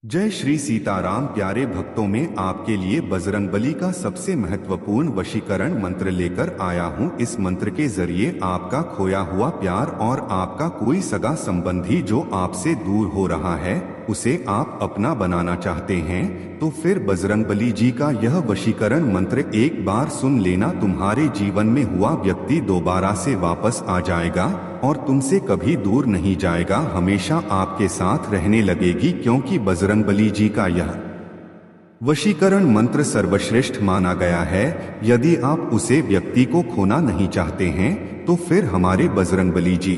जय श्री सीताराम। प्यारे भक्तों में आपके लिए बजरंगबली का सबसे महत्वपूर्ण वशीकरण मंत्र लेकर आया हूँ। इस मंत्र के जरिए आपका खोया हुआ प्यार और आपका कोई सगा संबंधी जो आपसे दूर हो रहा है उसे आप अपना बनाना चाहते हैं तो फिर बजरंगबली जी का यह वशीकरण मंत्र एक बार सुन लेना। तुम्हारे जीवन में हुआ व्यक्ति दोबारा से वापस आ जाएगा और तुमसे कभी दूर नहीं जाएगा, हमेशा आपके साथ रहने लगेगी, क्योंकि बजरंगबली जी का यह वशीकरण मंत्र सर्वश्रेष्ठ माना गया है। यदि आप उसे व्यक्ति को खोना नहीं चाहते हैं तो फिर हमारे बजरंगबली जी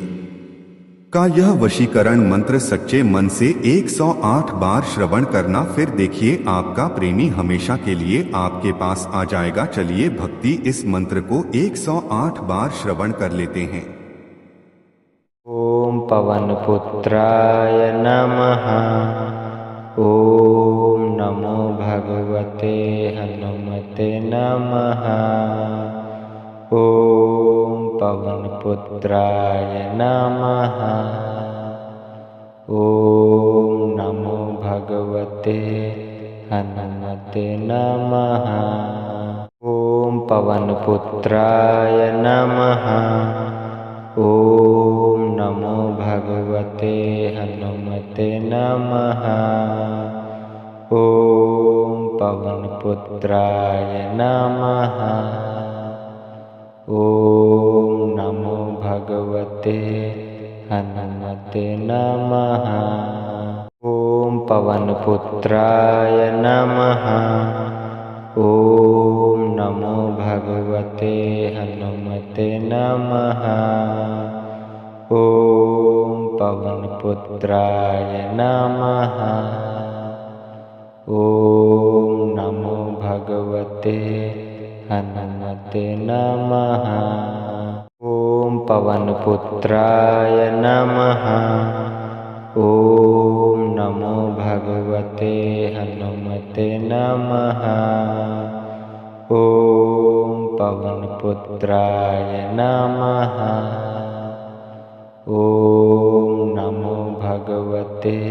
का यह वशीकरण मंत्र सच्चे मन से 108 बार श्रवण करना, फिर देखिए आपका प्रेमी हमेशा के लिए आपके पास आ जाएगा। चलिए भक्ति इस मंत्र को 108 बार श्रवण कर लेते हैं। ओम पवनपुत्राय नमः। ओम नमो भगवते हनुमते नमः। ओम पवनपुत्राय नमः। ओम नमो भगवते हनुमते नमः। ओम पवनपुत्राय नमः। ओम नमो भगवते हनुमते नमः। ओम पवनपुत्राय नमः। ओम नमो भगवते हनुमते नमः। ओम पवनपुत्राय नमः। ओम नमो भगवते हनुमते नमः। ओम पवनपुत्राय नमः। ओम नमो भगवते हनुमते नमः। ओम पवनपुत्राय नमः। ओम नमो भगवते हनुमते नमः। ओम पवनपुत्राय नमः। ओम नमो भगवते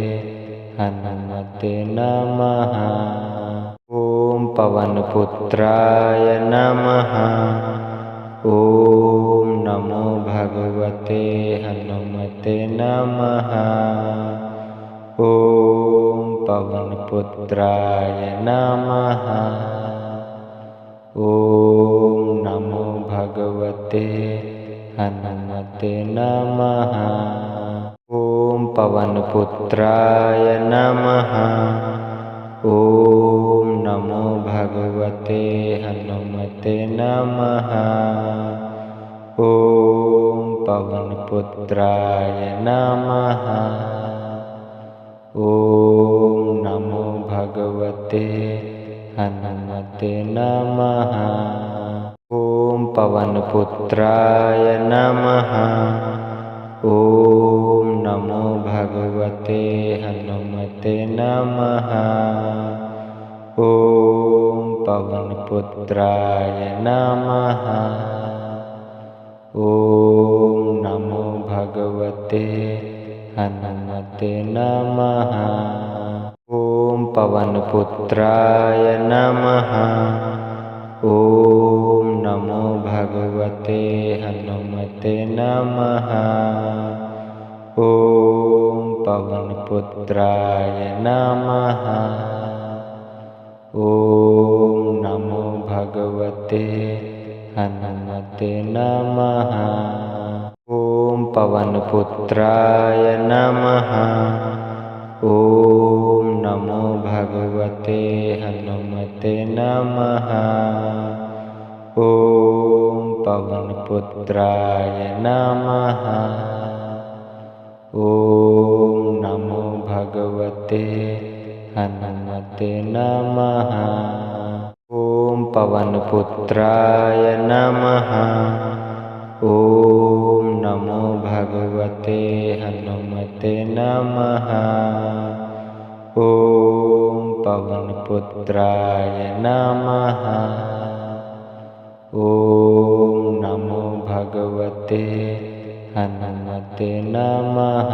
हनुमते नमः। ओम पवनपुत्राय नमः। ओम नमो भगवते हनुमते नमः। ओम पवनपुत्राय नमः। ओम नमो भगवते हनुमते नमः। ओम पवनपुत्राय नमः। ओम नमो भगवते हनुमते नमः। ओम पवनपुत्राय नमः। ओम नमो भगवते हनुमते नमः। ओम पवनपुत्राय नमः। ओम नमो भगवते हनुमते नमः। ओम पवनपुत्राय नमः। ओम नमो भगवते हनुमते नमः। ओम पवनपुत्राय नमः। ओम नमो भगवते हनुमते नमः। ओम पवनपुत्राय नमः। ओम नमो भगवते हनुमते नमः। ओम पवनपुत्राय नमः। ओम नमो भगवते हनुमते नमः। ओम पवनपुत्राय नमः। ओम नमो भगवते हनुमते नमः। ओम पवनपुत्राय नमः। ओम नमो भगवते हनुमते नमः। ओम पवनपुत्राय नमः। ओम नमो भगवते हनुमते नमः।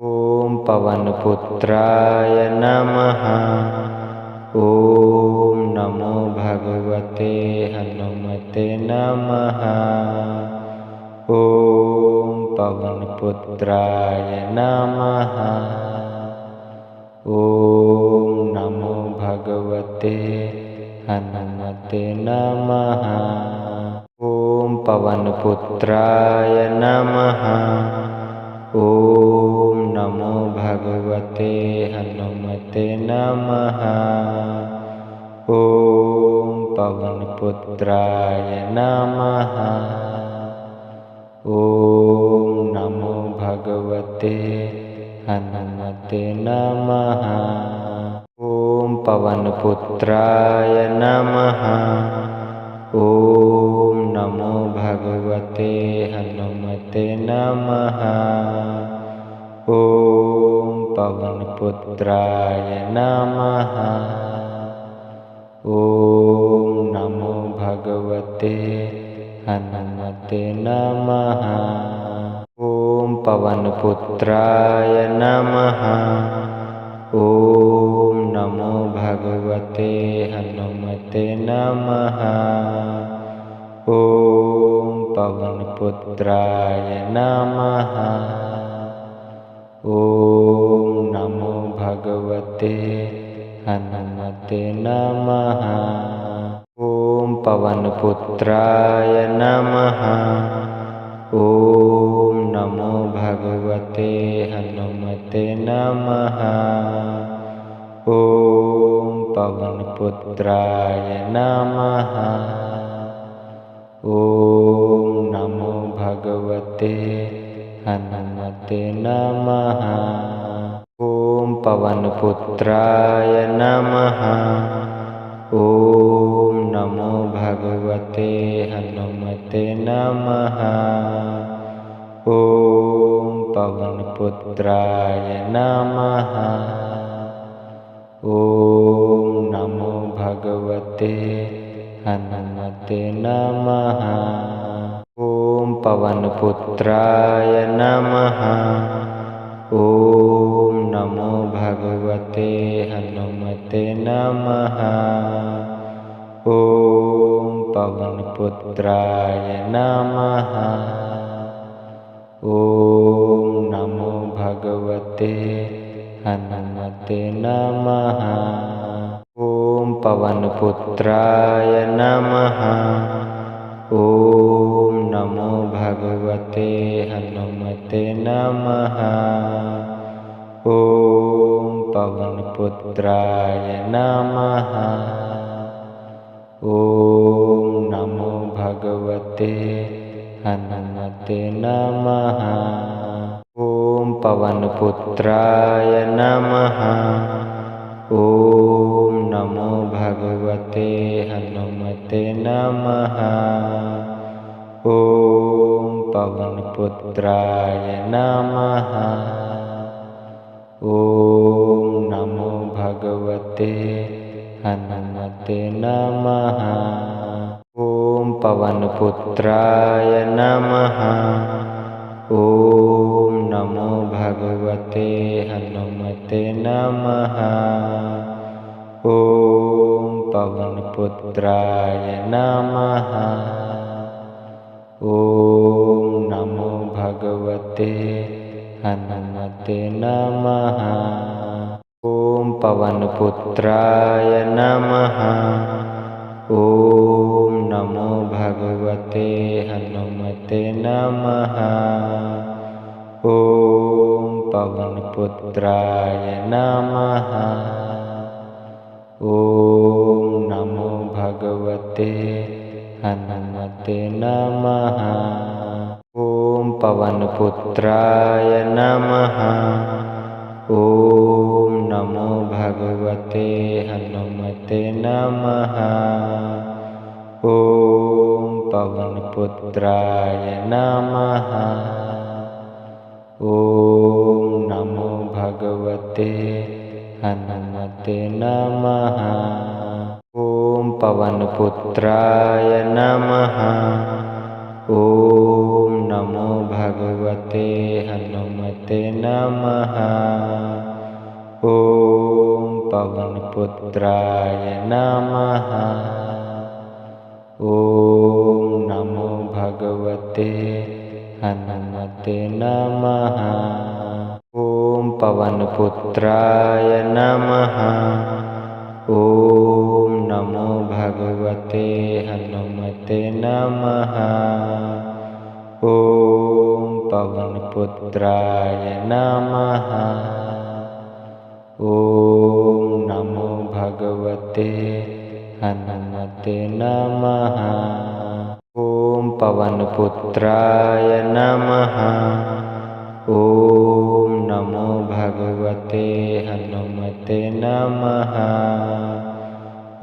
ओम पवनपुत्राय नमः। ॐ नमो भगवते हनुमते नमः। ॐ पवनपुत्राय नमः। ॐ नमो भगवते हनुमते नमः। ॐ पवनपुत्राय नमः। ॐ नमो भगवते हनुमते नमः। ॐ पवनपुत्राय नमः। ॐ नमो भगवते हनुमते नमः। ॐ पवनपुत्राय नमः। ॐ नमो भगवते हनुमते नमः। ॐ पवनपुत्राय नमः। ॐ नमो भगवते हनुमते नमः। ॐ पवनपुत्राय नमः। ॐ नमो भगवते हनुमते नमः। ॐ पवनपुत्राय नमः। ॐ नमो भगवते हनुमते नमः। ॐ पवनपुत्राय नमः। ॐ नमो भगवते हनुमते नमः। ॐ पवनपुत्राय नमः। ॐ नमो भगवते हनुमते नमः। ॐ पवनपुत्राय नमः। ॐ नमो भगवते हनुमते नमः। ॐ पवनपुत्राय नमः। ॐ नमो भगवते हनुमते नमः। ॐ पवनपुत्राय नमः। ॐ नमो भगवते हनुमते नमः। ॐ पवनपुत्राय नमः। ॐ नमो भगवते हनुमते नमः। ॐ पवनपुत्राय नमः। ॐ नमो भगवते हनुमते नमः। ॐ पवनपुत्राय नमः। ॐ नमो भगवते हनुमते नमः। ॐ पवनपुत्राय नमः। ॐ नमो भगवते हनुमते नमः। ॐ पवनपुत्राय नमः। ॐ नमो भगवते हनुमते नमः। ॐ पवनपुत्राय नमः। ॐ नमो भगवते हनुमते नमः। ॐ पवनपुत्राय नमः। ॐ नमो भगवते हनुमते नमः। ॐ पवनपुत्राय नमः। ॐ नमो भगवते हनुमते नमः। ॐ पवनपुत्राय नमः। ॐ नमो भगवते हनुमते नमः। ॐ पवनपुत्राय नमः। ॐ नमो भगवते हनुमते नमः। ॐ पवनपुत्राय नमः। ॐ नमो भगवते हनुमते नमः। ॐ पवनपुत्राय नमः। ॐ नमो भगवते हनुमते नमः। ॐ पवनपुत्राय नमः। ॐ नमो भगवते हनुमते नमः। ॐ पवनपुत्राय नमः। ॐ नमो भगवते हनुमते नमः। ॐ पवनपुत्राय नमः। ॐ नमो भगवते हनुमते नमः। ॐ पवनपुत्राय नमः। ॐ नमो भगवते हनुमते नमः।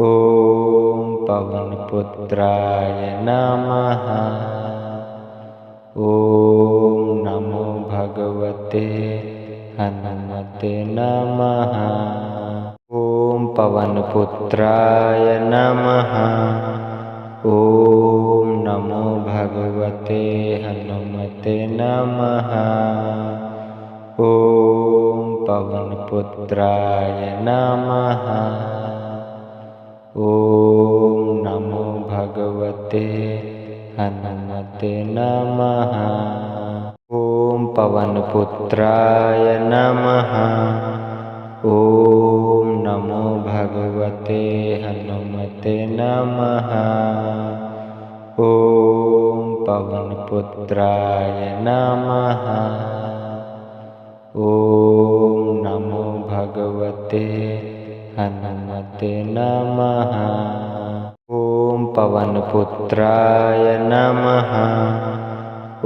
ॐ पवनपुत्राय नमः। ॐ नमो भगवते हनुमते नमः। ॐ पवनपुत्राय नमः। ॐ नमो भगवते हनुमते नमः। ॐ पवनपुत्राय नमः। ॐ नमो भगवते हनुमते नमः। ॐ पवनपुत्राय नमः। ॐ नमो भगवते हनुमते नमः। ॐ पवनपुत्राय नमः। ॐ नमो भगवते हनुमते नमः। ॐ पवनपुत्राय नमः।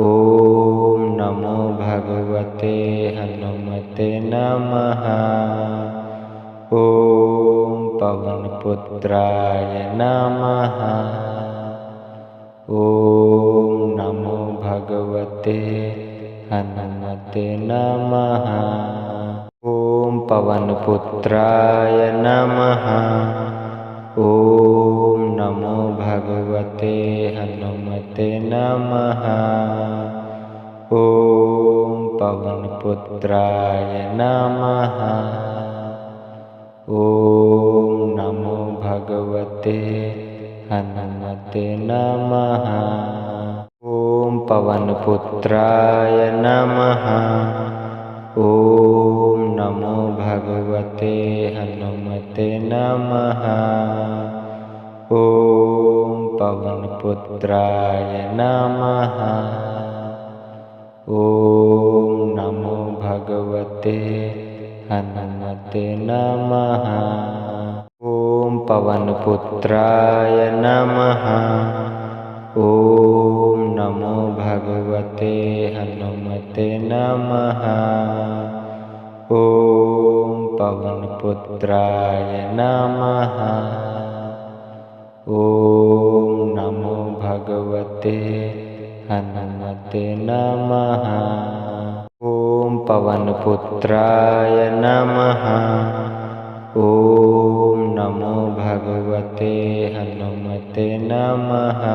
ॐ नमो भगवते हनुमते नमः। ॐ पवनपुत्राय नमः। ॐ नमो भगवते हनुमते नमः। ॐ पवनपुत्राय नमः। ॐ नमो भगवते हनुमते नमः। ॐ पवनपुत्राय नमः। ॐ नमो भगवते हनुमते नमः। ॐ पवनपुत्राय नमः। ॐ नमो भगवते हनुमते नमः। ॐ पवनपुत्राय नमः। ॐ नमो भगवते हनुमते नमः। ॐ पवनपुत्राय नमः। ॐ नमो भगवते हनुमते नमः। ॐ पवनपुत्राय नमः। ॐ नमो भगवते हनुमते नमः। ॐ पवनपुत्राय नमः। ॐ नमो भगवते हनुमते नमः।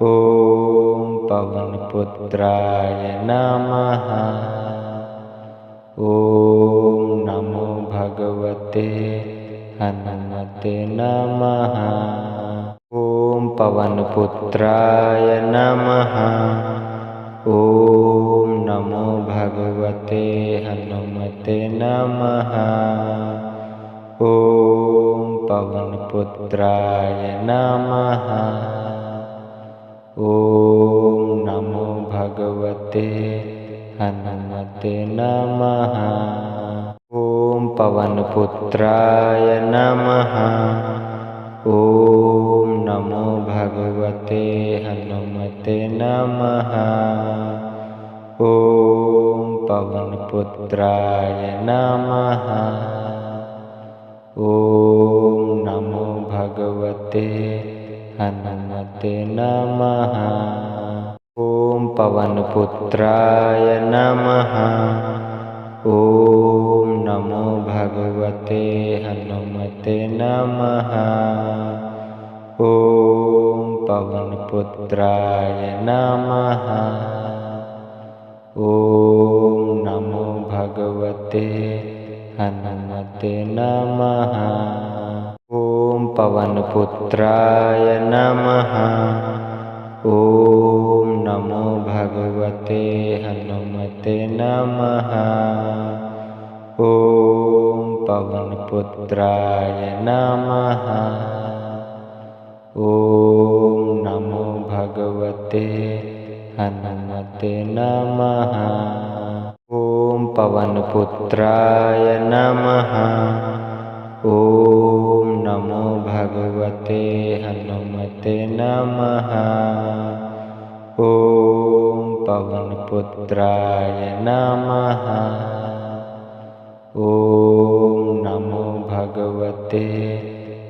ॐ पवनपुत्राय नमः। ॐ नमो भगवते हनुमते नमः। ॐ पवनपुत्राय नमः। ॐ नमो भगवते हनुमते नमः। ॐ पवनपुत्राय नमः। ॐ नमो भगवते हनुमते नमः। ॐ पवनपुत्राय नमः। ॐ नमो भगवते हनुमते नमः। ॐ पवनपुत्राय नमः। ॐ नमो भगवते हनुमते नमः। ॐ पवनपुत्राय नमः। ॐ नमो भगवते हनुमते नमः। ॐ पवनपुत्राय पवनपुत्राय नमः। ॐ नमो भगवते हनुमते नमः। ॐ पवनपुत्राय नमः। ॐ नमो भगवते हनुमते नमः। ॐ पवनपुत्राय नमः। ॐ नमो भगवते हनुमते नमः। ॐ पवनपुत्राय नमः। ॐ नमो भगवते हनुमते नमः। ॐ पवनपुत्राय नमः। ॐ नमो भगवते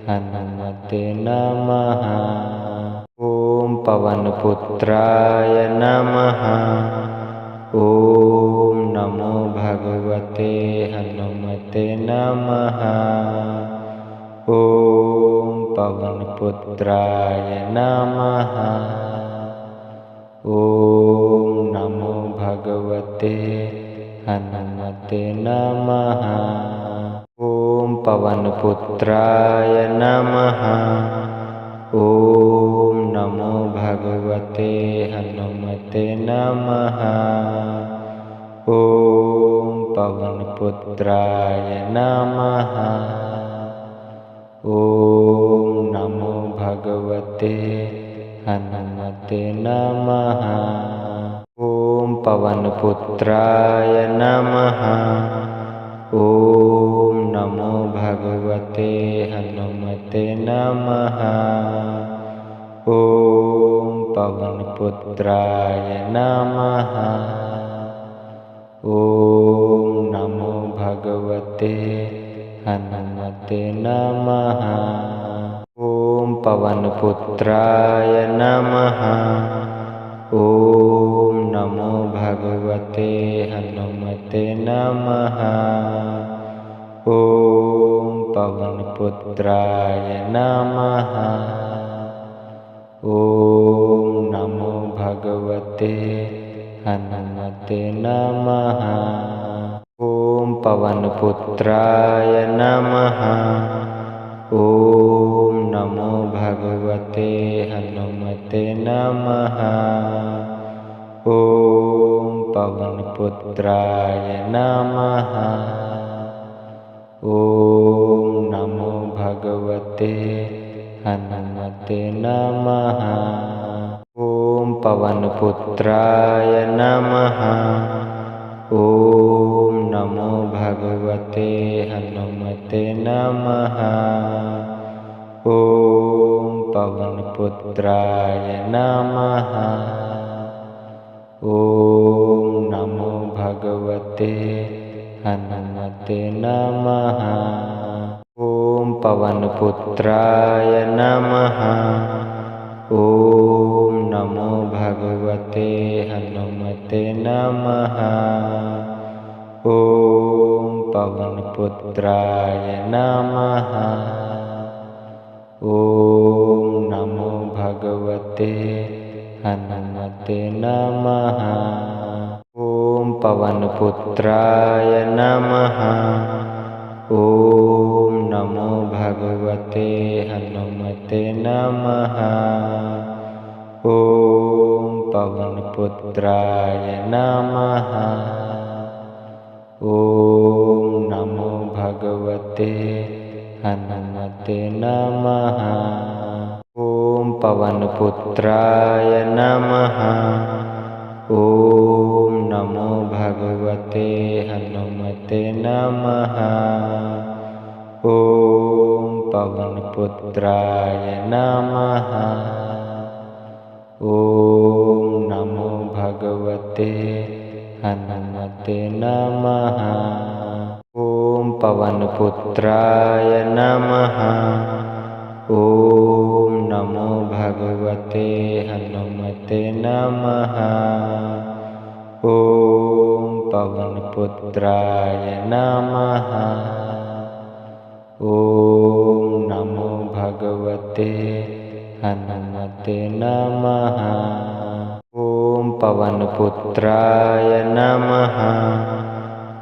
हनुमते नमः। ॐ पवनपुत्राय नमः। ॐ नमो भगवते हनुमते नमः। ॐ पवनपुत्राय नमः। ॐ नमो भगवते हनुमते नमः। ॐ पवनपुत्राय नमः। ॐ नमो भगवते हनुमते नमः। ॐ पवनपुत्राय नमः। ॐ नमो भगवते हनुमते नमः। ॐ पवनपुत्राय नमः। ॐ नमो भगवते हनुमते नमः। ॐ पवनपुत्राय नमः। ॐ नमो भगवते हनुमते नमः। ॐ पवनपुत्राय नमः। ॐ नमो भगवते हनुमते नमः। ॐ पवनपुत्राय नमः। ॐ नमो भगवते हनुमते नमः। ॐ पवनपुत्राय नमः। ॐ नमो भगवते हनुमते नमः। ॐ पवनपुत्राय नमः। ॐ नमो भगवते हनुमते नमः। ॐ पवनपुत्राय नमः। ॐ नमो भगवते हनुमते नमः। ॐ पवनपुत्राय नमः। ॐ नमो भगवते हनुमते नमः। ॐ पवनपुत्राय नमः। ॐ नमो भगवते हनुमते नमः। ॐ पवनपुत्राय नमः। ॐ नमो भगवते हनुमते नमः। ॐ पवनपुत्राय नमः। ॐ नमो भगवते हनुमते नमः। ॐ पवनपुत्राय नमः। ॐ नमो भगवते हनुमते नमः। ॐ पवनपुत्राय नमः। ॐ नमो भगवते हनुमते नमः। ॐ पवनपुत्राय नमः। ॐ नमो भगवते हनुमते नमः। ॐ पवनपुत्राय नमः। ॐ नमो भगवते हनुमते नमः। ॐ पवनपुत्राय नमः। ॐ नमो भगवते हनुमते नमः। पवनपुत्राय नमः।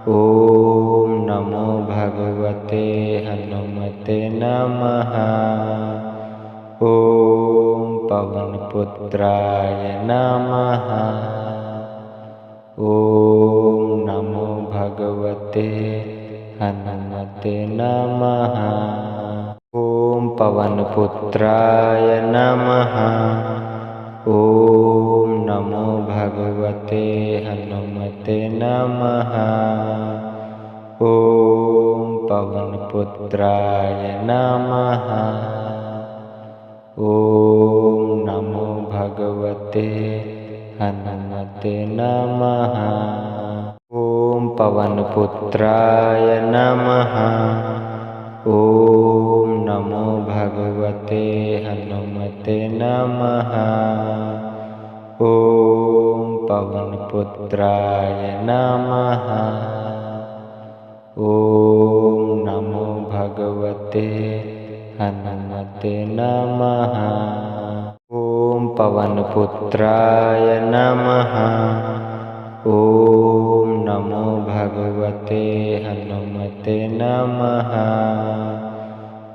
ॐ नमो भगवते हनुमते नमः। ॐ पवनपुत्राय नमः। ॐ नमो भगवते हनुमते नमः। ॐ पवनपुत्राय नमः। ॐ नमो भगवते हनुमते नमः। ॐ पवनपुत्राय नमः। ॐ नमो भगवते हनुमते नमः। ॐ पवनपुत्राय नमः। ॐ नमो भगवते हनुमते नमः। ॐ पवनपुत्राय नमः। ॐ नमो भगवते हनुमते नमः। ॐ पवनपुत्राय नमः। ॐ नमो भगवते हनुमते नमः।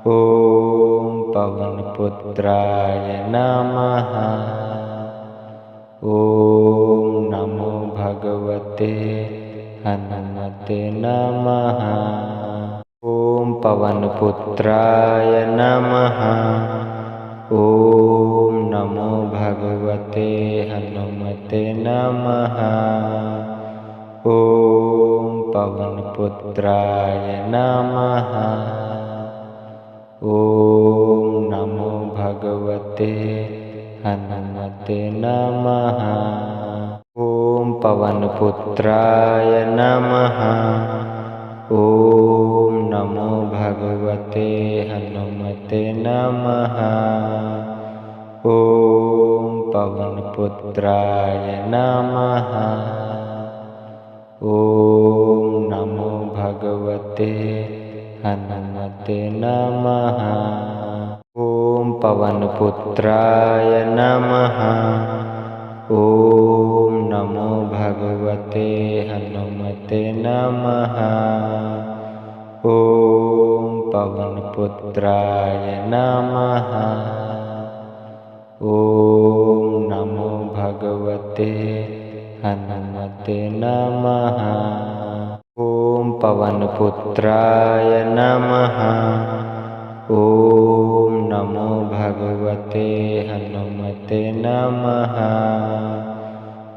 ॐ पवनपुत्राय नमः। ॐ नमो भगवते हनुमते नमः। ॐ पवनपुत्राय नमः। ॐ नमो भगवते हनुमते नमः। ॐ पवनपुत्राय नमः। ॐ नमो भगवते हनुमते नमः। ॐ पवनपुत्राय नमः। ॐ नमो भगवते हनुमते नमः। ॐ पवनपुत्राय नमः। ॐ नमो भगवते हनुमते नमः। ॐ पवनपुत्राय नमः। ॐ नमो भगवते हनुमते नमः। ॐ पवनपुत्राय नमः। ॐ नमो भगवते हनुमते नमः। ॐ पवनपुत्राय नमः। ॐ नमो भगवते हनुमते नमः।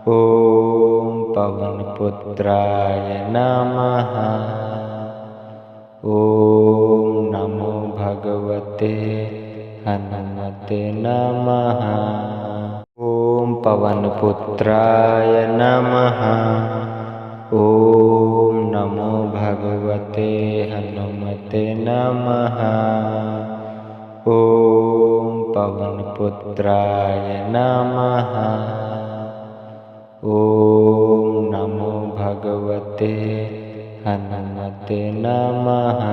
ॐ पवनपुत्राय नमः। ॐ नमो भगवते हनुमते नमः। ॐ पवनपुत्राय नमः। ॐ नमो भगवते हनुमते नमः। ॐ पवनपुत्राय नमः। ॐ नमो भगवते हनुमते नमः।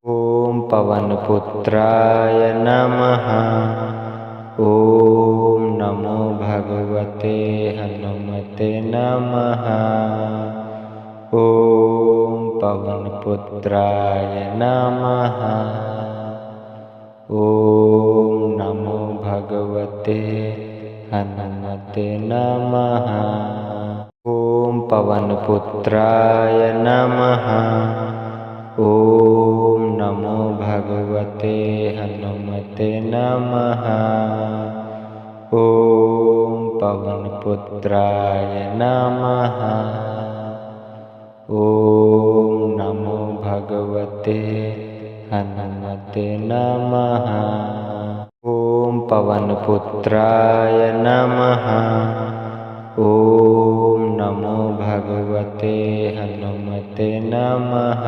ॐ पवनपुत्राय नमः। ॐ नमो भगवते हनुमते नमः। ॐ पवनपुत्राय नमः। ॐ नमो भगवते हनुमते नमः। ॐ पवनपुत्राय नमः। ॐ नमो भगवते हनुमते नमः। ॐ पवनपुत्राय नमः। ॐ नमो भगवते हनुमते नमः। ॐ पवनपुत्राय नमः। ॐ नमो भगवते हनुमते नमः।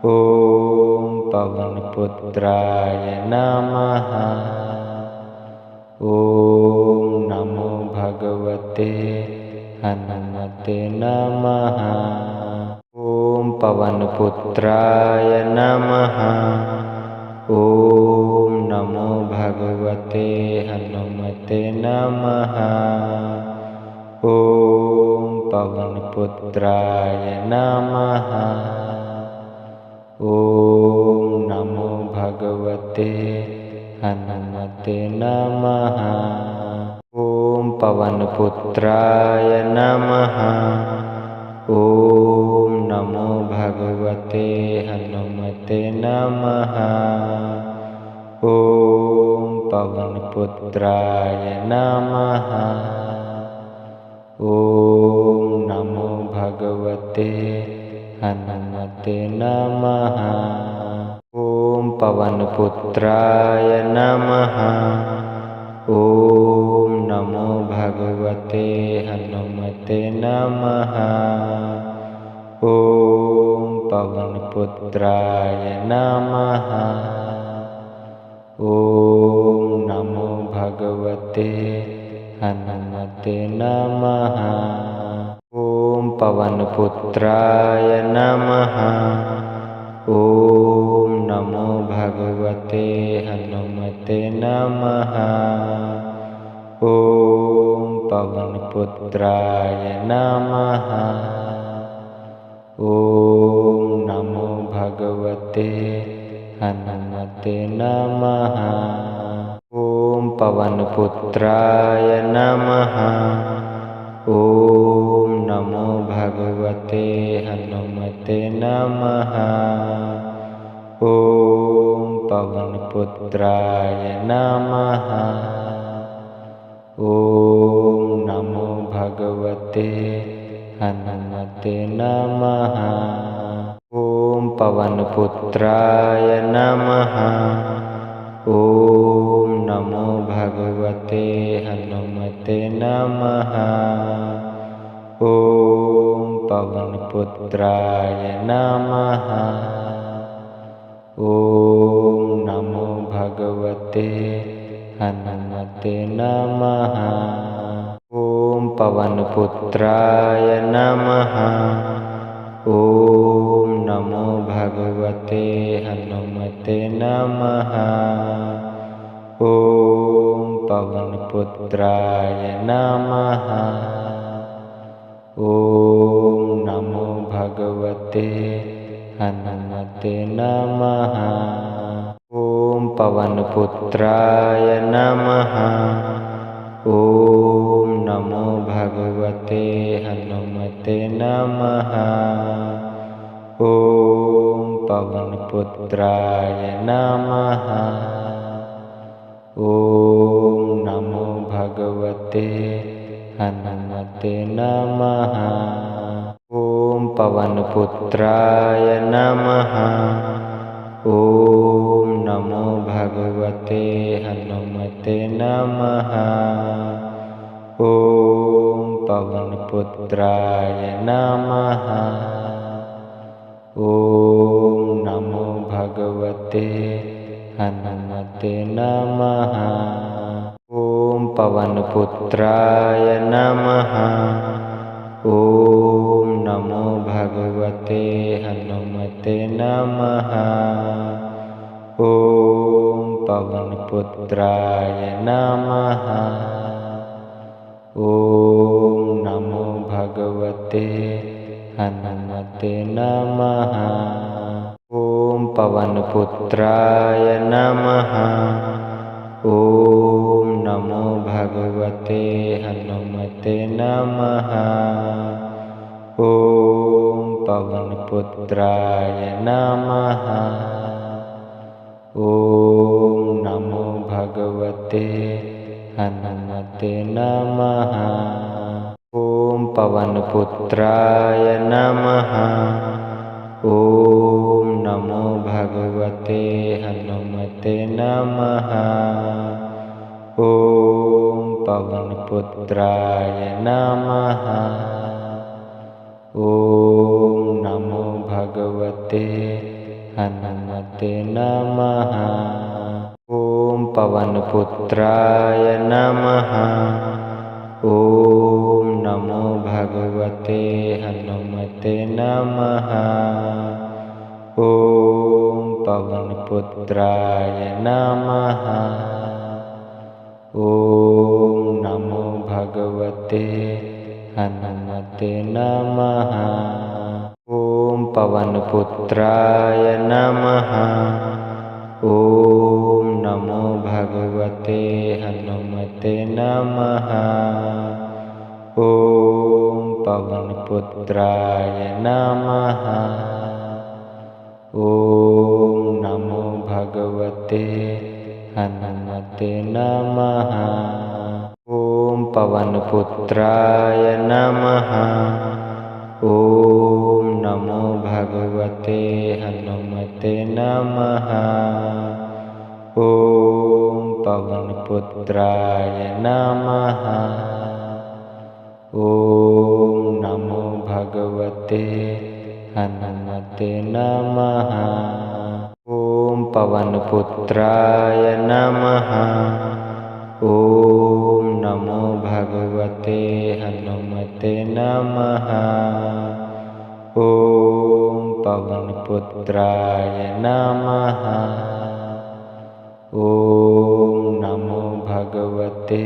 ॐ पवनपुत्राय नमः। ॐ नमो भगवते हनुमते नमः। ॐ पवनपुत्राय नमः। ॐ नमो भगवते हनुमते नमः। ॐ पवनपुत्राय नमः। ॐ नमो भगवते हनुमते नमः। ॐ पवनपुत्राय नमः। ॐ नमो भगवते हनुमते नमः। ॐ पवनपुत्राय नमः। ॐ नमो भगवते हनुमते नमः। ॐ पवनपुत्राय नमः। ॐ नमो भगवते हनुमते नमः। ॐ पवनपुत्राय नमः। ॐ नमो भगवते हनुमते नमः। ॐ पवनपुत्राय नमः। ॐ नमो भगवते हनुमते नमः। ॐ पवनपुत्राय नमः। ॐ नमो भगवते हनुमते नमः। ॐ पवनपुत्राय नमः। ॐ नमो भगवते हनुमते नमः। ॐ पवनपुत्राय नमः। ॐ नमो भगवते हनुमते नमः। ॐ पवनपुत्राय नमः। ॐ नमो भगवते हनुमते नमः। ॐ पवनपुत्राय नमः। ॐ नमो भगवते हनुमते नमः। ॐ पवनपुत्राय नमः। ॐ नमो भगवते हनुमते नमः। ॐ पवनपुत्राय नमः। ॐ नमो भगवते हनुमते नमः। ॐ पवनपुत्राय नमः। ॐ नमो भगवते हनुमते नमः। ॐ पवनपुत्राय नमः। ॐ नमो भगवते हनुमते नमः। ॐ पवनपुत्राय नमः। ॐ नमो भगवते हनुमते नमः। ॐ पवनपुत्राय नमः। ॐ नमो भगवते हनुमते नमः। ॐ पवनपुत्राय नमः। ॐ नमो भगवते हनुमते नमः। ॐ पवनपुत्राय नमः। ॐ नमो भगवते हनुमते नमः। ॐ पवनपुत्राय नमः। ॐ नमो भगवते हनुमते नमः। ॐ पवनपुत्राय नमः। ॐ नमो भगवते हनुमते नमः। ॐ पवनपुत्राय नमः। ॐ नमो भगवते हनुमते नमः। ॐ पवनपुत्राय नमः। ॐ नमो भगवते हनुमते नमः। ॐ पवनपुत्राय नमः। ॐ नमो भगवते हनुमते नमः। ॐ पवनपुत्राय नमः। ॐ नमो भगवते हनुमते नमः। ॐ पवनपुत्राय नमः। ॐ नमो भगवते हनुमते नमः। ॐ पवनपुत्राय नमः। ॐ नमो भगवते हनुमते नमः। ॐ पवनपुत्राय नमः। ॐ नमो भगवते हनुमते नमः। ॐ पवनपुत्राय नमः। ॐ नमो भगवते हनुमते नमः। ॐ पवनपुत्राय नमः। ॐ नमो भगवते हनुमते नमः। ॐ पवनपुत्राय नमः। ॐ नमो भगवते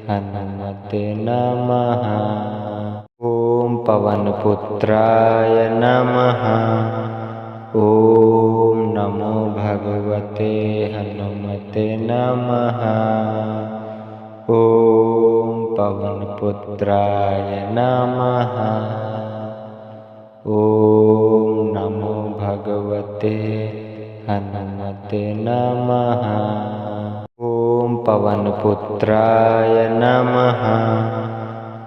हनुमते नमः। ॐ पवनपुत्राय नमः। ॐ नमो भगवते हनुमते नमः। ॐ पवनपुत्राय नमः। ॐ नमो भगवते हनुमते नमः। ॐ पवनपुत्राय नमः।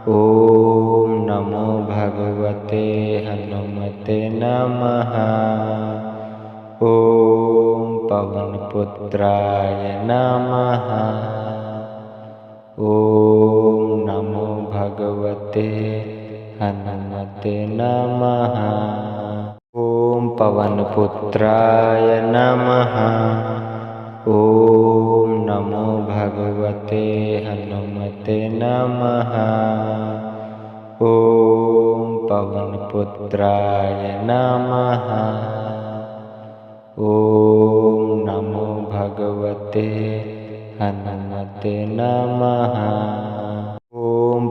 ॐ नमो भगवते हनुमते नमः। ॐ पवनपुत्राय नमः। ॐ नमो भगवते हनुमते नमः। ॐ पवनपुत्राय नमः। ॐ नमो भगवते हनुमते नमः। ॐ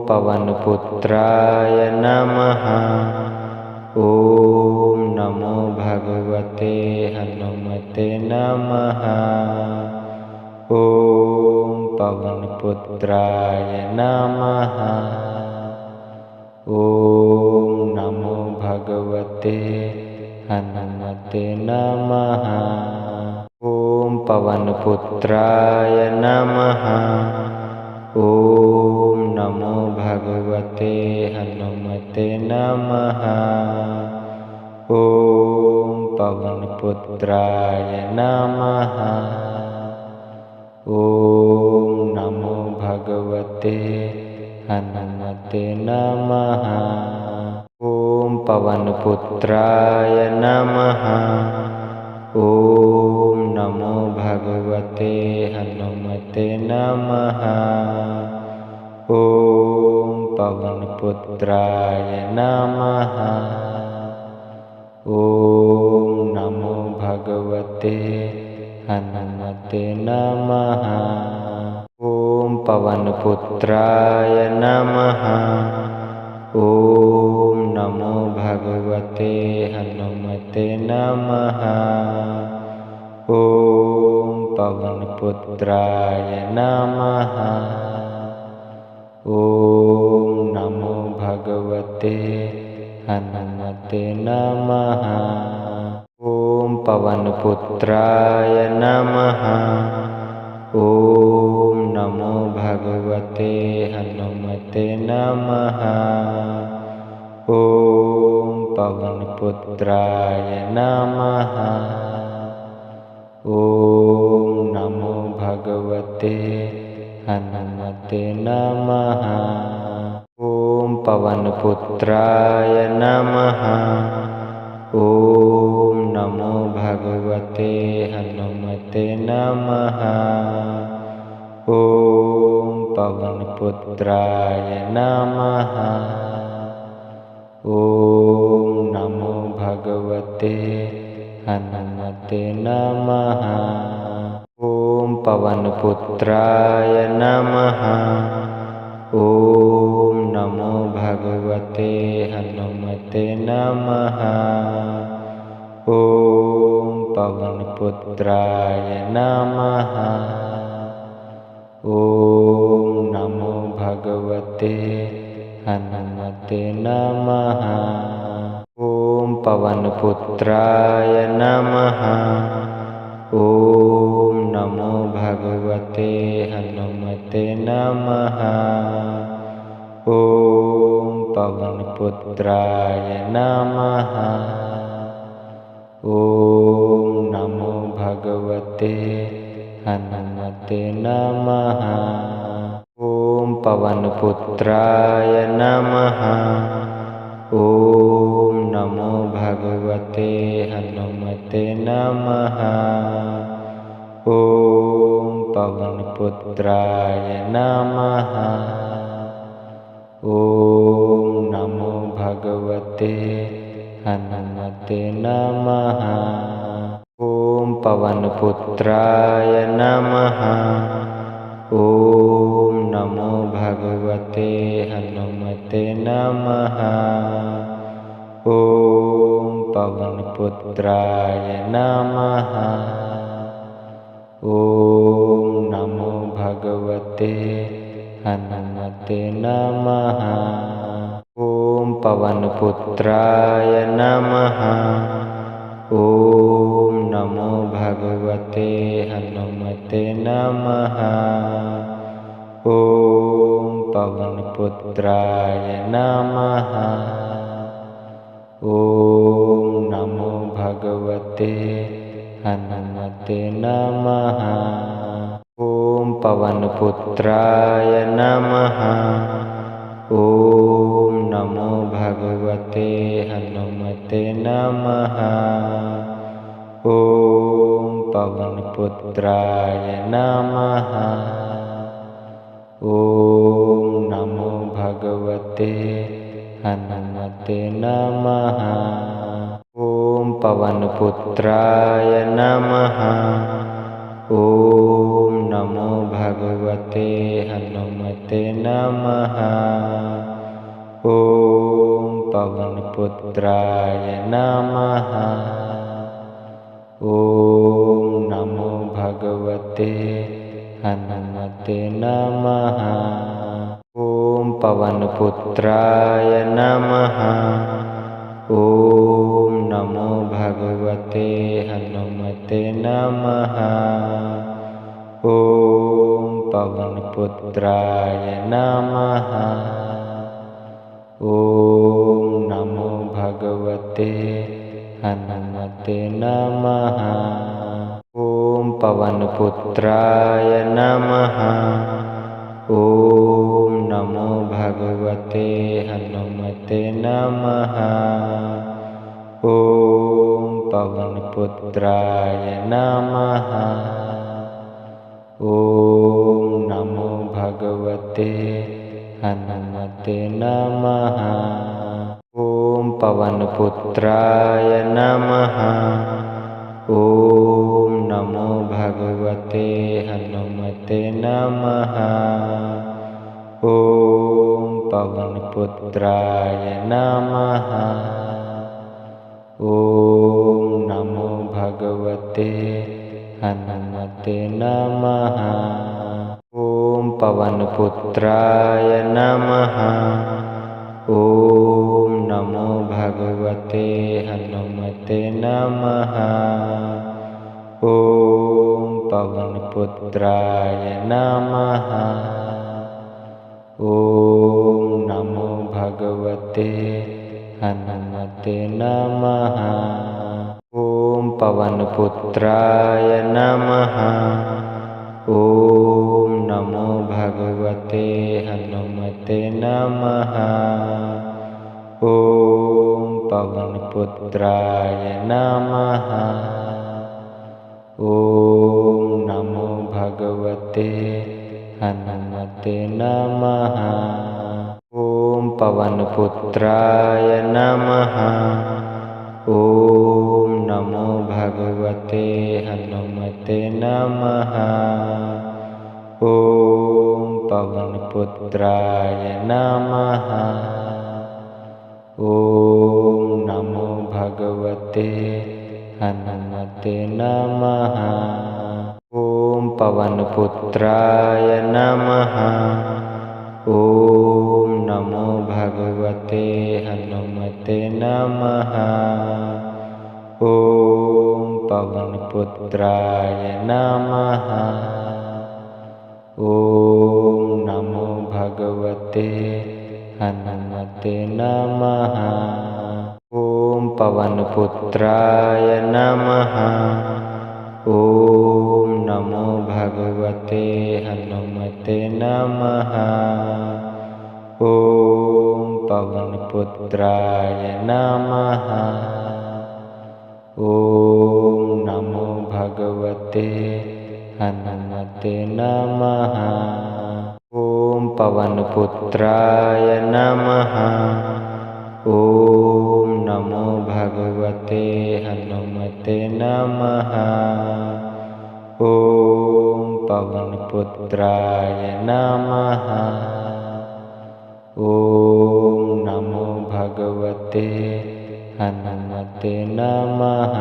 पवनपुत्राय नमः। ॐ नमो भगवते हनुमते नमः। ॐ पवनपुत्राय नमः। ॐ नमो भगवते हनुमते नमः। ॐ पवनपुत्राय नमः। ॐ नमो भगवते हनुमते नमः। ॐ पवनपुत्राय नमः। ॐ नमो भगवते हनुमते नमः। ॐ पवनपुत्राय नमः। ॐ नमो भगवते हनुमते नमः। ॐ पवनपुत्राय नमः। ॐ नमो भगवते हनुमते नमः। ॐ पवनपुत्राय नमः। ॐ नमो भगवते हनुमते नमः। ॐ पवनपुत्राय नमः। ॐ नमो भगवते हनुमते नमः। ॐ पवनपुत्राय नमः। ॐ नमो भगवते हनुमते नमः। ॐ पवनपुत्राय नमः। ॐ नमो भगवते हनुमते नमः। ॐ पवनपुत्राय नमः। ॐ नमो भगवते हनुमते नमः। ॐ पवनपुत्राय नमः। ॐ नमो भगवते हनुमते नमः। ॐ पवनपुत्राय नमः। ॐ नमो भगवते हनुमते हनुमते नमः। ॐ पवनपुत्राय नमः। ॐ नमो भगवते हनुमते नमः। ॐ पवनपुत्राय नमः। ॐ नमो भगवते हनुमते नमः। ॐ पवनपुत्राय नमः। ॐ नमो भगवते हनुमते नमः। ॐ पवनपुत्राय नमः। ॐ नमो भगवते हनुमते नमः। ॐ पवनपुत्राय नमः। ॐ नमो भगवते हनुमते नमः। ॐ पवनपुत्राय नमः। ॐ नमो भगवते हनुमते नमः। ॐ पवनपुत्राय नमः। ॐ नमो भगवते हनुमते नमः। ॐ पवनपुत्राय नमः। ॐ नमो भगवते हनुमते नमः। ॐ पवनपुत्राय नमः। ॐ नमो भगवते हनुमते नमः। ॐ पवनपुत्राय नमः। ॐ नमो भगवते हनुमते नमः। ॐ पवनपुत्राय नमः। ॐ नमो भगवते हनुमते नमः। ॐ पवनपुत्राय नमः। ॐ नमो भगवते हनुमते नमः। ॐ पवनपुत्राय नमः। ॐ नमो भगवते हनुमते नमः। ॐ पवनपुत्राय नमः। ॐ नमो भगवते हनुमते नमः। ॐ पवनपुत्राय नमः। ॐ नमो भगवते हनुमते नमः। ॐ पवनपुत्राय नमः। ॐ नमो भगवते हनुमते नमः। ॐ पवनपुत्राय नमः। ॐ नमो भगवते हनुमते नमः। ॐ पवनपुत्राय नमः। ॐ नमो भगवते हनुमते नमः। ॐ पवनपुत्राय नमः। ॐ नमो भगवते हनुमते नमः। ॐ पवनपुत्राय नमः। ॐ नमो भगवते हनुमते नमः। ॐ पवनपुत्राय नमः। ॐ नमो भगवते हनुमते नमः। ॐ पवनपुत्राय नमः। ॐ नमो भगवते हनुमते नमः। ॐ पवनपुत्राय नमः। ॐ नमो भगवते हनुमते नमः। ॐ पवनपुत्राय नमः। ॐ नमो भगवते हनुमते नमः। ॐ पवनपुत्राय नमः। ॐ नमो भगवते हनुमते नमः। ॐ पवनपुत्राय नमः। ॐ नमो भगवते हनुमते नमः। ॐ पवनपुत्राय नमः। ॐ नमो भगवते हनुमते नमः। ॐ पवनपुत्राय नमः। ॐ नमो भगवते हनुमते नमः। ॐ पवनपुत्राय नमः। ॐ नमो भगवते हनुमते नमः। ॐ पवनपुत्राय नमः। ॐ नमो भगवते हनुमते नमः। ॐ पवनपुत्राय नमः। ॐ नमो भगवते हनुमते नमः। ॐ पवनपुत्राय नमः। ॐ नमो भगवते हनुमते नमः।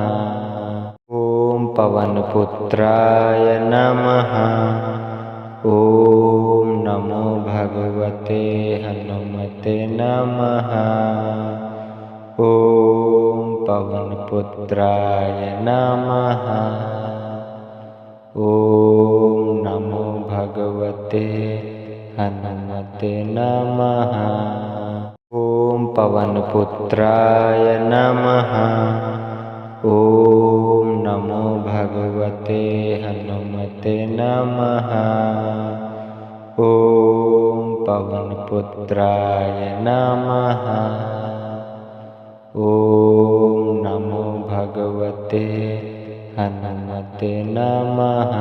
ॐ पवनपुत्राय नमः। ॐ नमो भगवते हनुमते नमः। ॐ पवनपुत्राय नमः। ॐ नमो भगवते हनुमते नमः। ॐ पवनपुत्राय नमः। ॐ नमो भगवते हनुमते नमः। ॐ पवनपुत्राय नमः। ॐ नमो भगवते हनुमते नमः।